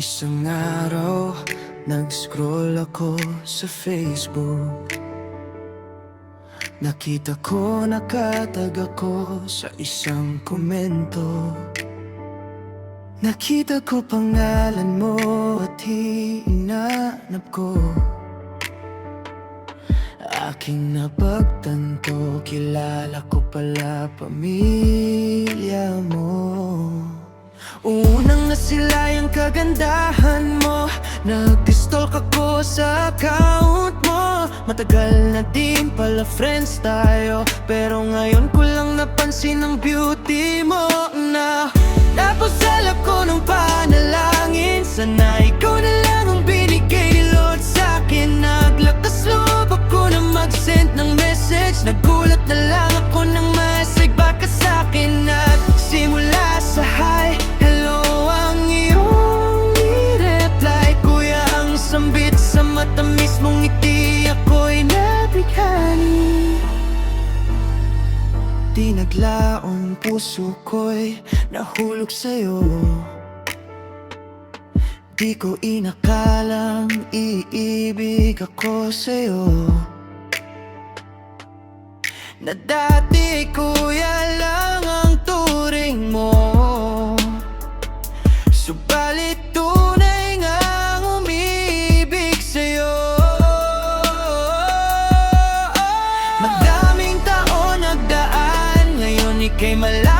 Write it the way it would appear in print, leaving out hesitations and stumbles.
Isang araw, nag-scroll ako sa Facebook. Nakita ko nakatag ako sa isang komento. Nakita ko pangalan mo at hinanap ko. Aking napagtanto, kilala ko pala pamilya mo. Unang nasilay ang kagandahan mo, nag-stalk ako sa account mo. Matagal na din pala friends tayo, pero ngayon ko lang napansin ang beauty mo na. Tapos alap ko ng panalangin, sana ikaw na lang ang binigay ni Lord sa'kin. Naglakas loob ako na mag-send ng message, nagulat na lang ako ng message baka sa'kin. At simula sa hi, hello ang iyong i-reply. Kuya ang sambit sa matamis mong ngiti, ako'y nabighani. Di naglaong puso ko'y nahulog sa'yo. Di ko inakalang iibig ako sa'yo, na dati kuya lang ang turing mo. Subalit tunay ngang umibig sa'yo. Madaming taon nagdaan, ngayon ika'y malayo